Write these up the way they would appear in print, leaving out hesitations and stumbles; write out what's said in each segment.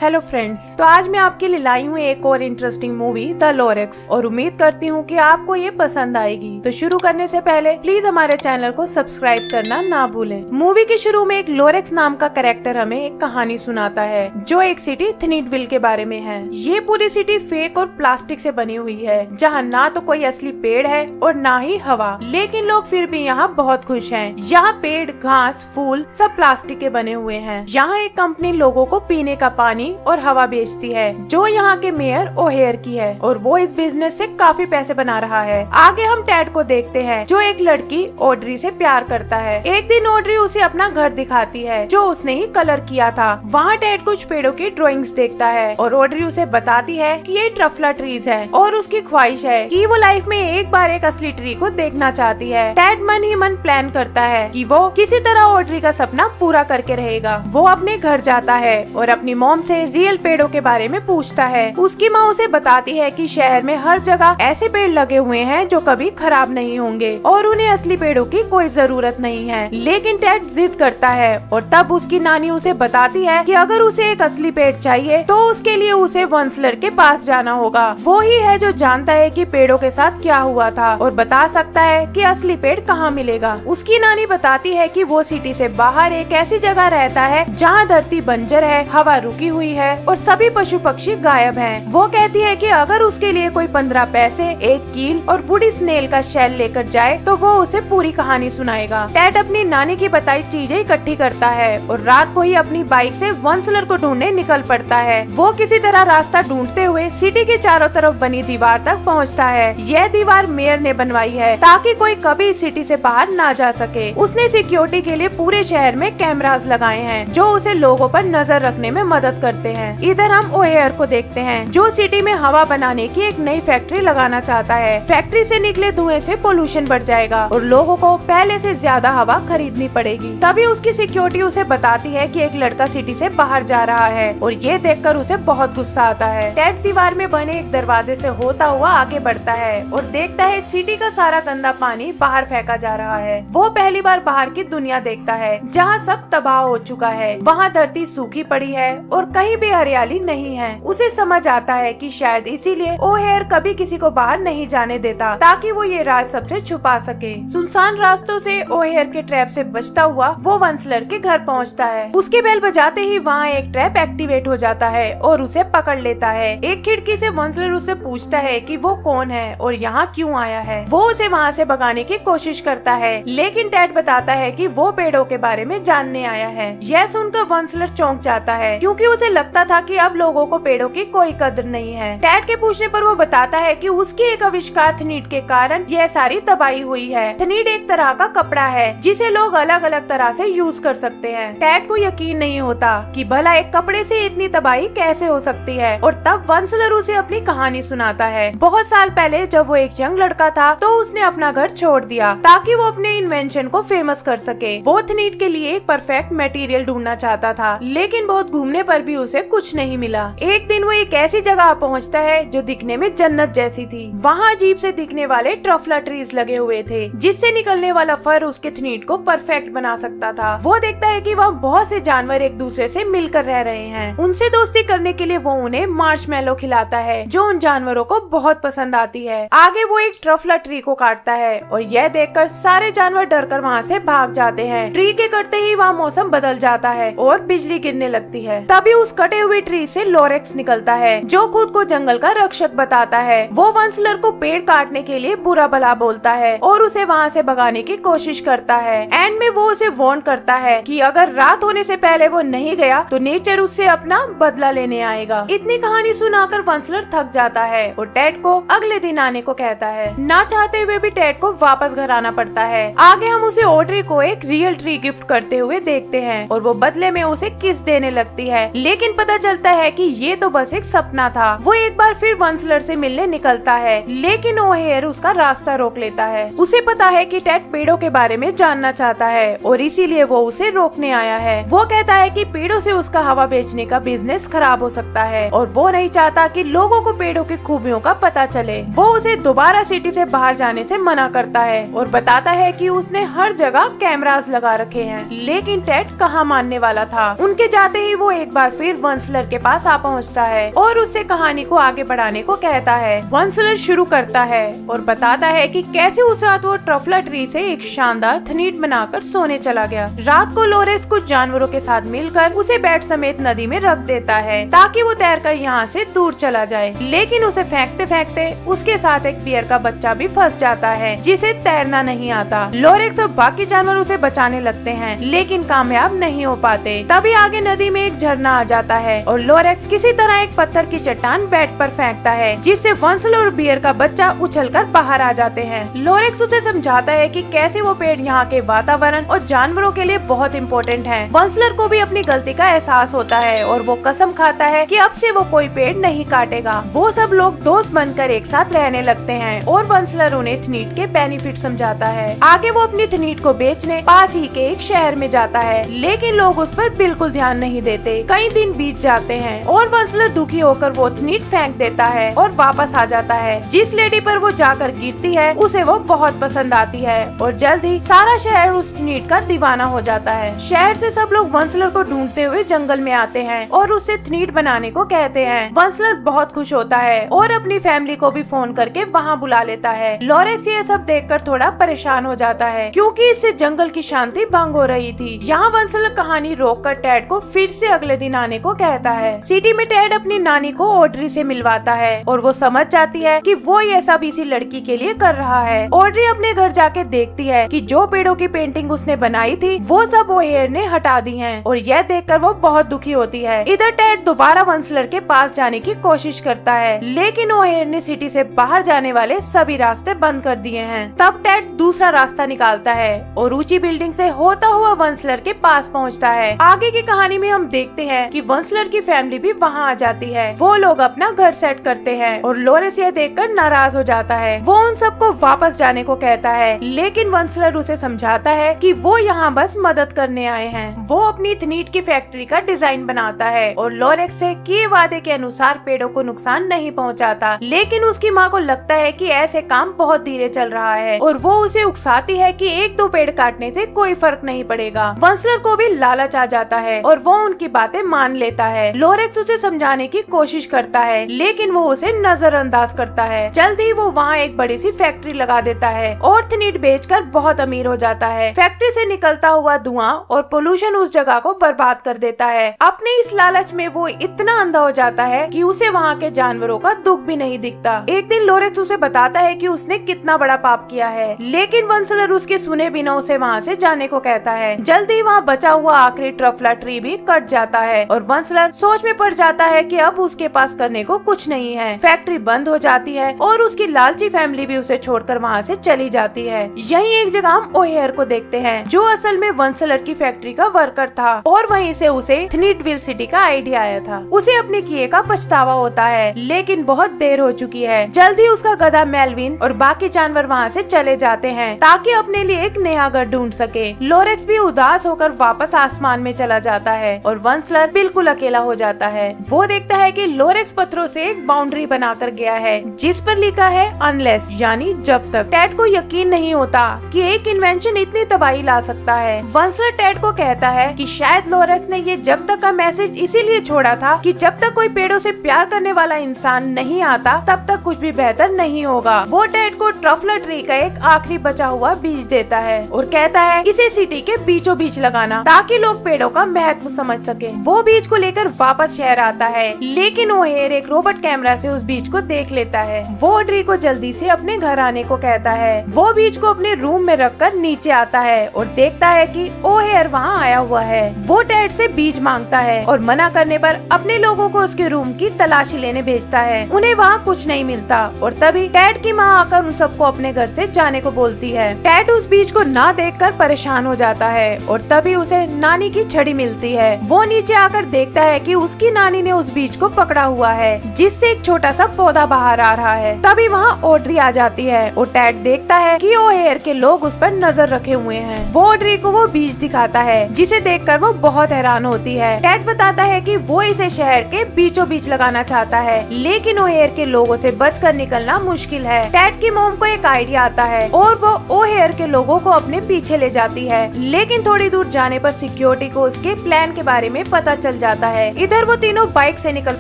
Hello friends, तो आज मैं आपके लिए लाई हूँ एक और इंटरेस्टिंग मूवी द लोरेक्स और उम्मीद करती हूँ कि आपको ये पसंद आएगी। तो शुरू करने से पहले प्लीज हमारे चैनल को सब्सक्राइब करना ना भूलें। मूवी के शुरू में एक लोरेक्स नाम का कैरेक्टर हमें एक कहानी सुनाता है जो एक सिटी थनीडविल के बारे में है। ये पूरी सिटी फेक और प्लास्टिक से बनी हुई है, जहाँ ना तो कोई असली पेड़ है और ना ही हवा, लेकिन लोग फिर भी यहाँ बहुत खुश हैं। यहाँ पेड़, घास, फूल सब प्लास्टिक के बने हुए हैं। यहाँ एक कंपनी लोगों को पीने का पानी और हवा बेचती है जो यहाँ के मेयर ओहेयर की है और वो इस बिजनेस से काफी पैसे बना रहा है। आगे हम टेड को देखते हैं जो एक लड़की ऑड्री से प्यार करता है। एक दिन ऑड्री उसे अपना घर दिखाती है जो उसने ही कलर किया था। वहाँ टेड कुछ पेड़ों की ड्राइंग्स देखता है और ऑड्री उसे बताती है कि ये ट्रफला ट्रीज है और उसकी ख्वाहिश है कि वो लाइफ में एक बार एक असली ट्री को देखना चाहती है। टेड मन ही मन प्लान करता है कि वो किसी तरह ऑड्री का सपना पूरा करके रहेगा। वो अपने घर जाता है और अपनी मॉम से रियल पेड़ों के बारे में पूछता है। उसकी माँ उसे बताती है कि शहर में हर जगह ऐसे पेड़ लगे हुए हैं जो कभी खराब नहीं होंगे और उन्हें असली पेड़ों की कोई जरूरत नहीं है। लेकिन टेड जिद करता है और तब उसकी नानी उसे बताती है कि अगर उसे एक असली पेड़ चाहिए तो उसके लिए उसे वंसलर के पास जाना होगा। वो ही है जो जानता है कि पेड़ों के साथ क्या हुआ था और बता सकता है कि असली पेड़ कहाँ मिलेगा। उसकी नानी बताती है कि वो सिटी से बाहर एक ऐसी जगह रहता है जहाँ धरती बंजर है, हवा रुकी हुई है और सभी पशु पक्षी गायब हैं। वो कहती है कि अगर उसके लिए कोई 15 पैसे, एक कील और बूढ़ी स्नेल का शेल लेकर जाए तो वो उसे पूरी कहानी सुनाएगा। टेड अपनी नानी की बताई चीजें इकट्ठी करता है और रात को ही अपनी बाइक से वंसलर को ढूंढने निकल पड़ता है। वो किसी तरह रास्ता ढूंढते हुए सिटी के चारों तरफ बनी दीवार तक पहुंचता है। यह दीवार मेयर ने बनवाई है ताकि कोई कभी इस सिटी से बाहर ना जा सके। उसने सिक्योरिटी के लिए पूरे शहर में कैमरास लगाए हैं जो उसे लोगों पर नजर रखने में मदद करते हैं। इधर हम ओहेयर को देखते हैं जो सिटी में हवा बनाने की एक नई फैक्ट्री लगाना चाहता है। फैक्ट्री से निकले धुएं से पोल्यूशन बढ़ जाएगा और लोगों को पहले से ज्यादा हवा खरीदनी पड़ेगी। तभी उसकी सिक्योरिटी उसे बताती है कि एक लड़का सिटी से बाहर जा रहा है और ये देखकर उसे बहुत गुस्सा आता है। टेड दीवार में बने एक दरवाजे से होता हुआ आगे बढ़ता है और देखता है सिटी का सारा गंदा पानी बाहर फेंका जा रहा है। वो पहली बार बाहर की दुनिया देखता है जहाँ सब तबाह हो चुका है। वहाँ धरती सूखी पड़ी है और कहीं भी हरियाली नहीं है। उसे समझ आता है कि शायद इसीलिए ओहेयर कभी किसी को बाहर नहीं जाने देता ताकि वो ये राज सबसे छुपा सके। सुनसान रास्तों से ओहेयर के ट्रैप से बचता हुआ वो वंसलर के घर पहुंचता है। उसके बेल बजाते ही वहाँ एक ट्रैप एक्टिवेट हो जाता है और उसे पकड़ लेता है। एक खिड़की से वंसलर उससे पूछता है कि वो कौन है और यहाँ क्यों आया है। वो उसे वहाँ से भगाने की कोशिश करता है लेकिन टेड बताता है कि वो पेड़ों के बारे में जानने आया है। यह सुनकर वंसलर चौंक जाता है क्योंकि उसे लगता था कि अब लोगों को पेड़ों की कोई कदर नहीं है। टेड के पूछने पर वो बताता है कि उसके एक आविष्कार थनीड के कारण यह सारी तबाही हुई है। थनीड एक तरह का कपड़ा है जिसे लोग अलग अलग तरह से यूज कर सकते हैं। टेड को यकीन नहीं होता कि भला एक कपड़े से इतनी तबाही कैसे हो सकती है और तब वंसलर उसे अपनी कहानी सुनाता है। बहुत साल पहले जब वो एक यंग लड़का था तो उसने अपना घर छोड़ दिया ताकि वो अपने इन्वेंशन को फेमस कर सके। वो थनीड के लिए एक परफेक्ट मटेरियल ढूंढना चाहता था लेकिन बहुत घूमने पर भी उसे कुछ नहीं मिला। एक दिन वो एक ऐसी जगह पहुंचता है जो दिखने में जन्नत जैसी थी। वहाँ अजीब से दिखने वाले ट्रफला ट्रीज लगे हुए थे जिससे निकलने वाला फर उसके थनीड को परफेक्ट बना सकता था। वो देखता है कि वहाँ बहुत से जानवर एक दूसरे से मिलकर रह रहे हैं। उनसे दोस्ती करने के लिए वो उन्हें मार्शमैलो खिलाता है जो उन जानवरों को बहुत पसंद आती है। आगे वो एक ट्रफला ट्री को काटता है और यह देखकर सारे जानवर डरकर वहाँ से भाग जाते हैं। ट्री के कटते ही वहाँ मौसम बदल जाता है और बिजली गिरने लगती है। तभी उस कटे हुए ट्री से लोरेक्स निकलता है जो खुद को जंगल का रक्षक बताता है। वो वंसलर को पेड़ काटने के लिए बुरा भला बोलता है और उसे वहाँ से भगाने की कोशिश करता है। एंड में वो उसे वार्न करता है कि अगर रात होने से पहले वो नहीं गया तो नेचर उससे अपना बदला लेने आएगा। इतनी कहानी सुनाकर वंसलर थक जाता है और टेड को अगले दिन आने को कहता है। ना चाहते हुए भी टेड को वापस घर आना पड़ता है। आगे हम उसे ऑड्री को एक रियल ट्री गिफ्ट करते हुए देखते हैं और वो बदले में उसे किस देने लगती है लेकिन पता चलता है कि ये तो बस एक सपना था। वो एक बार फिर वंसलर से मिलने निकलता है लेकिन ओहेयर उसका रास्ता रोक लेता है। उसे पता है कि टेड पेड़ों के बारे में जानना चाहता है और इसीलिए वो उसे रोकने आया है। वो कहता है कि पेड़ों से उसका हवा बेचने का बिजनेस खराब हो सकता है और वो नहीं चाहता कि लोगों को पेड़ों की खूबियों का पता चले। वो उसे दोबारा सिटी से बाहर जाने से मना करता है और बताता है कि उसने हर जगह कैमरास लगा रखे हैं। लेकिन टेड कहाँ मानने वाला था। उनके जाते ही वो एक बार फिर ओहेयर वंसलर के पास आ पहुँचता है और उससे कहानी को आगे बढ़ाने को कहता है। वंसलर शुरू करता है और बताता है कि कैसे उस रात वो ट्रफला ट्री से एक शानदार थनीट बनाकर सोने चला गया। रात को लोरेक्स कुछ जानवरों के साथ मिलकर उसे बैट समेत नदी में रख देता है ताकि वो तैरकर यहाँ से दूर चला जाए, लेकिन उसे फेंकते फेंकते उसके साथ एक बियर का बच्चा भी फंस जाता है जिसे तैरना नहीं आता। लोरेक्स और बाकी जानवर उसे बचाने लगते हैं लेकिन कामयाब नहीं हो पाते। तभी आगे नदी में एक झरना आ जाता है और लोरेक्स किसी तरह एक पत्थर की चट्टान बैट पर फेंकता है जिससे वंसलर और बियर का बच्चा उछलकर बाहर आ जाते हैं। लोरेक्स उसे समझाता है कि कैसे वो पेड़ यहाँ के वातावरण और जानवरों के लिए बहुत इम्पोर्टेंट है। वंसलर को भी अपनी गलती का एहसास होता है और वो कसम खाता है कि अब से वो कोई पेड़ नहीं काटेगा। वो सब लोग दोस्त बनकर एक साथ रहने लगते हैं और वंसलर उन्हें थनीट के बेनिफिट समझाता है। आगे वो अपनी थनीट को बेचने पास ही के एक शहर में जाता है, लेकिन लोग उस पर बिल्कुल ध्यान नहीं देते। कई दिन बीत जाते हैं और वंसलर दुखी होकर वो थनीट फेंक देता है और वापस आ जाता है। जिस लेडी पर वो जाकर गिरती है उसे वो बहुत पसंद आती है और जल्द ही सारा शहर उस थनीट का दीवाना हो जाता है। शहर से सब लोग वंसलर को ढूंढते हुए जंगल में आते हैं और उससे थनीट बनाने को कहते हैं। वंसलर बहुत खुश होता है और अपनी फैमिली को भी फोन करके वहाँ बुला लेता है। लोरेक्स ये सब देखकर थोड़ा परेशान हो जाता है क्योंकि इससे जंगल की शांति भंग हो रही थी। यहाँ वंसलर कहानी रोककर टेड को फिर से अगले दिन आने को कहता है। सिटी में टेड अपनी नानी को ऑड्री से मिलवाता है और वो समझ जाती है कि वो ये सब इसी लड़की के लिए कर रहा है। ऑड्री अपने घर जाके देखती है कि जो पेड़ों की पेंटिंग उसने बनाई थी वो सब ओहेयर ने हटा दी हैं और यह देखकर वो बहुत दुखी होती है। इधर टेड दोबारा वंसलर के पास जाने की कोशिश करता है लेकिन ओहेयर ने सिटी से बाहर जाने वाले सभी रास्ते बंद कर दिए हैं। तब टेड दूसरा रास्ता निकालता है और ऊंची बिल्डिंग से होता हुआ वंसलर के पास पहुंचता है। आगे की कहानी में हम देखते हैं कि वंसलर की फैमिली भी वहां आ जाती है। वो लोग अपना घर सेट करते हैं और लोरेक्स यह देखकर नाराज हो जाता है। वो उन सबको वापस जाने को कहता है लेकिन वंसलर उसे समझाता है कि वो यहाँ बस मदद करने आए हैं। वो अपनी थनीट की फैक्ट्री का डिजाइन बनाता है और लोरेक्स से किए वादे के अनुसार पेड़ों को नुकसान नहीं पहुँचाता, लेकिन उसकी माँ को लगता है कि ऐसे काम बहुत धीरे चल रहा है और वो उसे उकसाती है कि एक दो पेड़ काटने से कोई फर्क नहीं पड़ेगा। वंसलर को भी लालच आ जाता है और वो उनकी बातें मान लेता है। लोरेक्स उसे समझाने की कोशिश करता है लेकिन वो उसे नजरअंदाज करता है। जल्द ही वो वहाँ एक बड़ी सी फैक्ट्री लगा देता है और थनीट बेचकर बहुत अमीर हो जाता है। फैक्ट्री से निकलता हुआ धुआं और पोल्यूशन उस जगह को बर्बाद कर देता है। अपने इस लालच में वो इतना अंधा हो जाता है कि उसे वहाँ के जानवरों का दुख भी नहीं दिखता। एक दिन लोरेक्स उसे बताता है कि उसने कितना बड़ा पाप किया है, लेकिन वंसलर उसके सुने बिना उसे वहाँ से जाने को कहता है। जल्दी वहाँ बचा हुआ आखिरी ट्रफला ट्री भी कट जाता है और वंसलर सोच में पड़ जाता है कि अब उसके पास करने को कुछ नहीं है। फैक्ट्री बंद हो जाती है और उसकी लालची फैमिली भी उसे छोड़कर वहाँ से चली जाती है। यहीं एक जगह हम ओहेयर को देखते हैं जो असल में वंसलर की फैक्ट्री का वर्कर था और वहीं से उसे थनीटविल सिटी का आइडिया आया था। उसे अपने किए का पछतावा होता है लेकिन बहुत देर हो चुकी है। जल्दी उसका गधा मेलविन और बाकी जानवर वहाँ से चले जाते हैं ताकि अपने लिए एक नया घर ढूंढ सके। लोरेक्स भी उदास होकर वापस आसमान में चला जाता है और वंसलर बिल्कुल अकेला हो जाता है। वो देखता है कि लोरेक्स पत्थरों से एक बाउंड्री बनाकर गया है जिस पर लिखा है अनलेस, यानी जब तक। टेड को यकीन नहीं होता कि एक इन्वेंशन इतनी तबाही ला सकता है। वंसलर टेड को कहता है कि शायद लोरेक्स ने ये जब तक का मैसेज इसीलिए छोड़ा था कि जब तक कोई पेड़ों से प्यार करने वाला इंसान नहीं आता तब तक कुछ भी बेहतर नहीं होगा। वो टेड को ट्रफला ट्री का एक आखिरी बचा हुआ बीज देता है और कहता है इसे सिटी के बीचों बीच लगाना ताकि लोग पेड़ों का महत्व समझ सके। वो बीज को लेकर वापस शहर आता है लेकिन ओहेयर एक रोबोट कैमरा से उस बीज को देख लेता है। वो ऑड्री को जल्दी से अपने घर आने को कहता है। वो बीज को अपने रूम में रखकर नीचे आता है और देखता है कि ओहेयर वहाँ आया हुआ है। वो टेड से बीज मांगता है और मना करने पर अपने लोगों को उसके रूम की तलाशी लेने भेजता है। उन्हें वहाँ कुछ नहीं मिलता और तभी टेड की माँ आकर उन सबको अपने घर से जाने को बोलती है। टेड उस बीज को ना देखकर परेशान हो जाता है और तभी उसे नानी की छड़ी मिलती है। वो नीचे आकर देखता है कि उसकी नानी ने उस बीज को पकड़ा हुआ है जिससे एक छोटा सा पौधा बाहर आ रहा है। तभी वहाँ ऑड्री आ जाती है और टेड देखता है कि ओहेयर के लोग उस पर नजर रखे हुए हैं। वो ऑड्री को वो बीज दिखाता है जिसे देखकर वो बहुत हैरान होती है। टेड बताता है कि वो इसे शहर के बीचों बीच लगाना चाहता है लेकिन ओहेयर के लोगों से बचकर निकलना मुश्किल है। टेड की मॉम को एक आइडिया आता है और वो ओहेयर के लोगों को अपने पीछे ले जाती है लेकिन थोड़ी दूर जाने पर सिक्योरिटी को उसके प्लान के बारे में पता चल निकल जाता है। इधर वो तीनों बाइक से निकल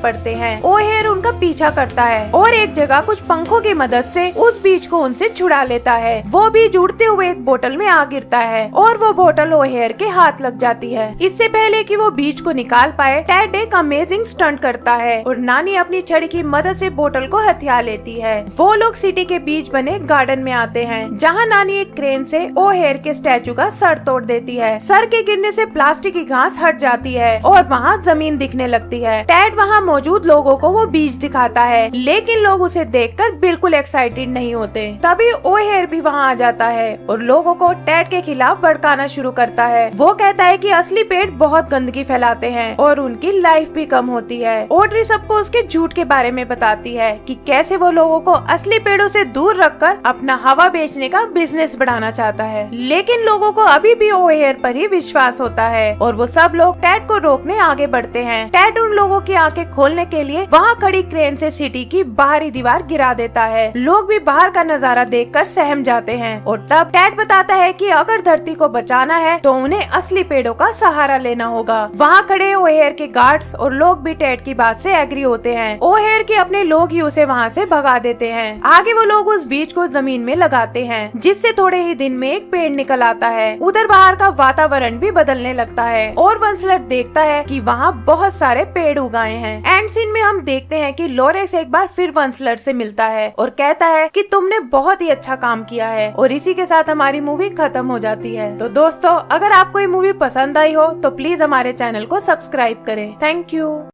पड़ते हैं। ओहेयर उनका पीछा करता है और एक जगह कुछ पंखों की मदद से उस बीज को उनसे छुड़ा लेता है। वो बीज उड़ते हुए एक बोतल में आ गिरता है और वो बोतल ओहेयर के हाथ लग जाती है। इससे पहले कि वो बीज को निकाल पाए, टेड एक अमेजिंग स्टंट करता है और नानी अपनी छड़ी की मदद से बोतल को हथिया लेती है। वो लोग सिटी के बीच बने गार्डन में आते हैं, जहाँ नानी एक क्रेन से ओहेयर के स्टैचू का सर तोड़ देती है। सर के गिरने से प्लास्टिक की घास हट जाती है और वहाँ जमीन दिखने लगती है। टेड वहाँ मौजूद लोगों को वो बीज दिखाता है, लेकिन लोग उसे देखकर बिल्कुल एक्साइटेड नहीं होते। तभी ओहेयर भी वहाँ आ जाता है और लोगों को टेड के खिलाफ भड़काना शुरू करता है। वो कहता है कि असली पेड़ बहुत गंदगी फैलाते हैं और उनकी लाइफ भी कम होती है। ऑड्री सबको उसके झूठ के बारे में बताती है कि कैसे वो लोगों को असली पेड़ों से दूर रखकर अपना हवा बेचने का बिजनेस बढ़ाना चाहता है, लेकिन लोगों को अभी भी ओहेयर पर ही विश्वास होता है और वो सब लोग टेड को रोकने आगे बढ़ते हैं। टेड उन लोगों की आंखें खोलने के लिए वहाँ खड़ी क्रेन से सिटी की बाहरी दीवार गिरा देता है। लोग भी बाहर का नजारा देखकर सहम जाते हैं और तब टेड बताता है कि अगर धरती को बचाना है तो उन्हें असली पेड़ों का सहारा लेना होगा। वहाँ खड़े ओहेयर के गार्ड्स और लोग भी टेड की बात से एग्री होते हैं। ओहेयर के अपने लोग ही उसे वहाँ से भगा देते हैं। आगे वो लोग उस बीज को जमीन में लगाते हैं, जिससे थोड़े ही दिन में एक पेड़ निकल आता है। उधर बाहर का वातावरण भी बदलने लगता है और वंसलट देखता है कि वहाँ बहुत सारे पेड़ उगाए हैं। एंड सीन में हम देखते हैं कि लोरेक्स एक बार फिर वंसलट से मिलता है और कहता है कि तुमने बहुत ही अच्छा काम किया है, और इसी के साथ हमारी मूवी खत्म हो जाती है। तो दोस्तों, अगर आपको ये मूवी पसंद आई हो तो प्लीज हमारे चैनल को सब्सक्राइब करें। Thank you.